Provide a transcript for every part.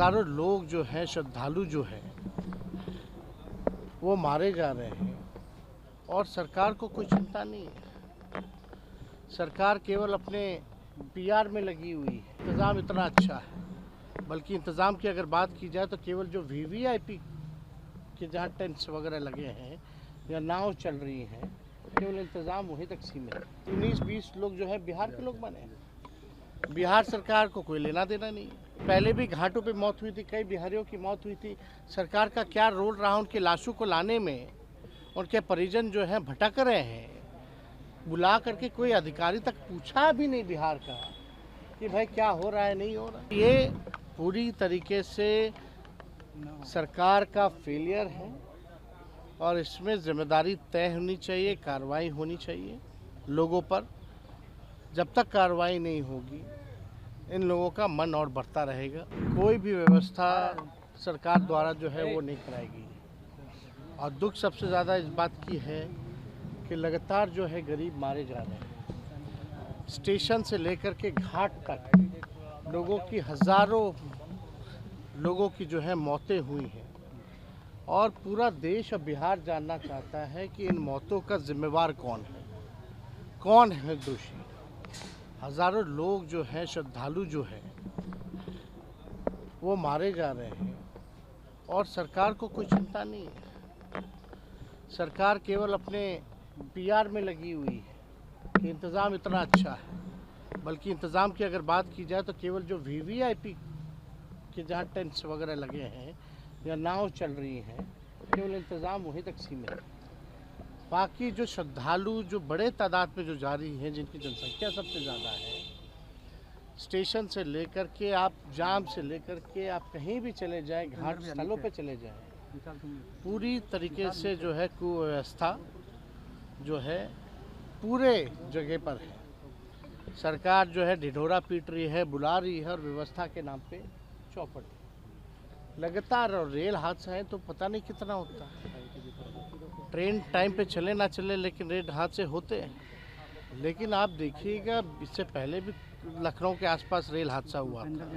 हज़ारों लोग जो हैं, श्रद्धालु जो हैं, वो मारे जा रहे हैं और सरकार को कोई चिंता नहीं है। सरकार केवल अपने पीआर में लगी हुई है। इंतज़ाम इतना अच्छा है, बल्कि इंतज़ाम की अगर बात की जाए तो केवल जो वीवीआईपी के जहाँ टेंट्स वगैरह लगे हैं या नाव चल रही हैं, केवल इंतज़ाम वहीं तक सीमित है। 19-20 लोग जो है बिहार के लोग बने हैं। बिहार सरकार को कोई लेना देना नहीं है। पहले भी घाटों पे मौत हुई थी, कई बिहारियों की मौत हुई थी। सरकार का क्या रोल रहा उनके लाशों को लाने में? उनके परिजन जो हैं भटक रहे हैं। बुला करके कोई अधिकारी तक पूछा भी नहीं बिहार का कि भाई क्या हो रहा है, नहीं हो रहा। ये पूरी तरीके से सरकार का फेलियर है और इसमें जिम्मेदारी तय होनी चाहिए, कार्रवाई होनी चाहिए लोगों पर। जब तक कार्रवाई नहीं होगी इन लोगों का मन और बढ़ता रहेगा। कोई भी व्यवस्था सरकार द्वारा जो है वो नहीं कराएगी। और दुख सबसे ज़्यादा इस बात की है कि लगातार जो है गरीब मारे जा रहे हैं। स्टेशन से लेकर के घाट तक लोगों की, हज़ारों लोगों की जो है मौतें हुई हैं और पूरा देश और बिहार जानना चाहता है कि इन मौतों का जिम्मेवार कौन है, कौन है दोषी। हज़ारों लोग जो हैं, श्रद्धालु जो हैं, वो मारे जा रहे हैं और सरकार को कोई चिंता नहीं है। सरकार केवल अपने पीआर में लगी हुई है कि इंतज़ाम इतना अच्छा है, बल्कि इंतज़ाम की अगर बात की जाए तो केवल जो वीवीआईपी के जहाँ टेंट्स वगैरह लगे हैं या नाव चल रही हैं, केवल इंतज़ाम वहीं तक सीमित है। बाकी जो श्रद्धालु जो बड़े तादाद में जो जा रही हैं, जिनकी जनसंख्या सबसे ज़्यादा है, स्टेशन से लेकर के आप जाम से लेकर के आप कहीं भी चले जाएं, घाट स्थलों पे चले जाएं, पूरी तरीके से जो है कुव्यवस्था जो है पूरे जगह पर है। सरकार जो है ढिढोरा पीट रही है, बुला रही है और व्यवस्था के नाम पे चौपट लगातार। और रेल हादसा है तो पता नहीं कितना होता है। ट्रेन टाइम पे चले ना चले, लेकिन रेल हादसे होते हैं। लेकिन आप देखिएगा, इससे पहले भी लखनऊ के आसपास रेल हादसा हुआ था।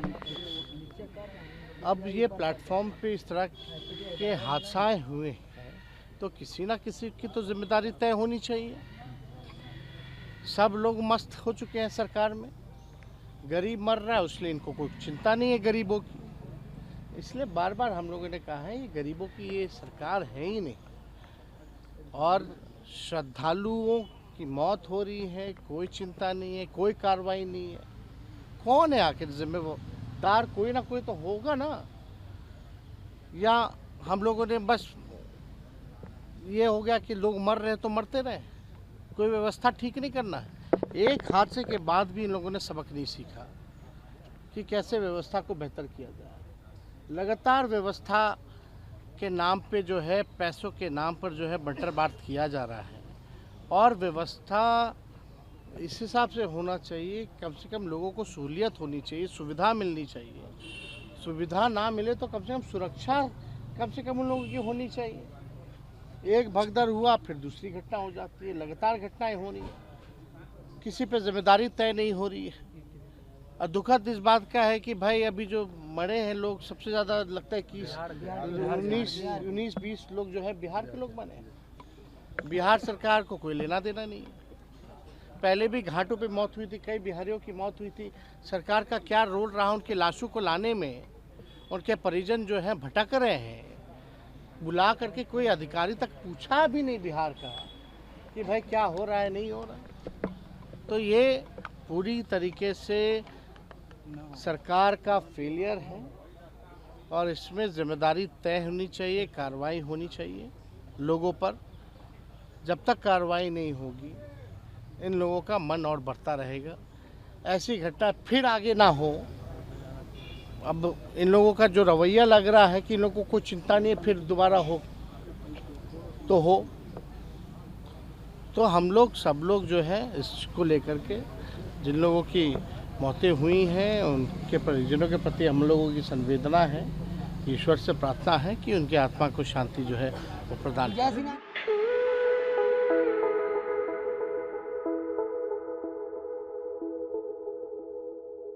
अब ये प्लेटफॉर्म पे इस तरह के हादसाएं हुए हैं तो किसी ना किसी की तो जिम्मेदारी तय होनी चाहिए। सब लोग मस्त हो चुके हैं सरकार में, गरीब मर रहा है इसलिए इनको कोई चिंता नहीं है गरीबों की। इसलिए बार बार हम लोगों ने कहा है ये गरीबों की ये सरकार है ही नहीं। और श्रद्धालुओं की मौत हो रही है, कोई चिंता नहीं है, कोई कार्रवाई नहीं है। कौन है आखिर जिम्मेदार? कोई ना कोई तो होगा ना। या हम लोगों ने बस ये हो गया कि लोग मर रहे तो मरते रहे, कोई व्यवस्था ठीक नहीं करना है। एक हादसे के बाद भी इन लोगों ने सबक नहीं सीखा कि कैसे व्यवस्था को बेहतर किया जाए। लगातार व्यवस्था के नाम पे जो है, पैसों के नाम पर जो है बंटर बांट किया जा रहा है। और व्यवस्था इस हिसाब से होना चाहिए, कम से कम लोगों को सहूलियत होनी चाहिए, सुविधा मिलनी चाहिए। सुविधा ना मिले तो कम से कम सुरक्षा कम से कम उन लोगों की होनी चाहिए। एक भगदड़ हुआ फिर दूसरी घटना हो जाती है, लगातार घटनाएं हो रही हैं, किसी पे जिम्मेदारी तय नहीं हो रही है। और दुखद इस बात का है कि भाई अभी जो मरे हैं लोग, सबसे ज़्यादा लगता है कि 19-20 लोग जो है बिहार के लोग बने हैं। बिहार सरकार को कोई लेना देना नहीं है। पहले भी घाटों पे मौत हुई थी, कई बिहारियों की मौत हुई थी। सरकार का क्या रोल रहा उनके लाशों को लाने में? उनके परिजन जो हैं भटक रहे हैं। बुला करके कोई अधिकारी तक पूछा भी नहीं बिहार का कि भाई क्या हो रहा है, नहीं हो रहा। तो ये पूरी तरीके से सरकार का फेलियर है और इसमें जिम्मेदारी तय होनी चाहिए, कार्रवाई होनी चाहिए लोगों पर। जब तक कार्रवाई नहीं होगी इन लोगों का मन और बढ़ता रहेगा। ऐसी घटना फिर आगे ना हो। अब इन लोगों का जो रवैया लग रहा है कि इन लोगों को कोई चिंता नहीं है, फिर दोबारा हो तो हो। तो हम लोग सब लोग जो है इसको लेकर के, जिन लोगों की मौतें हुई हैं उनके परिजनों के प्रति हम लोगों की संवेदना है। ईश्वर से प्रार्थना है कि उनकी आत्मा को शांति जो है वो प्रदान करें।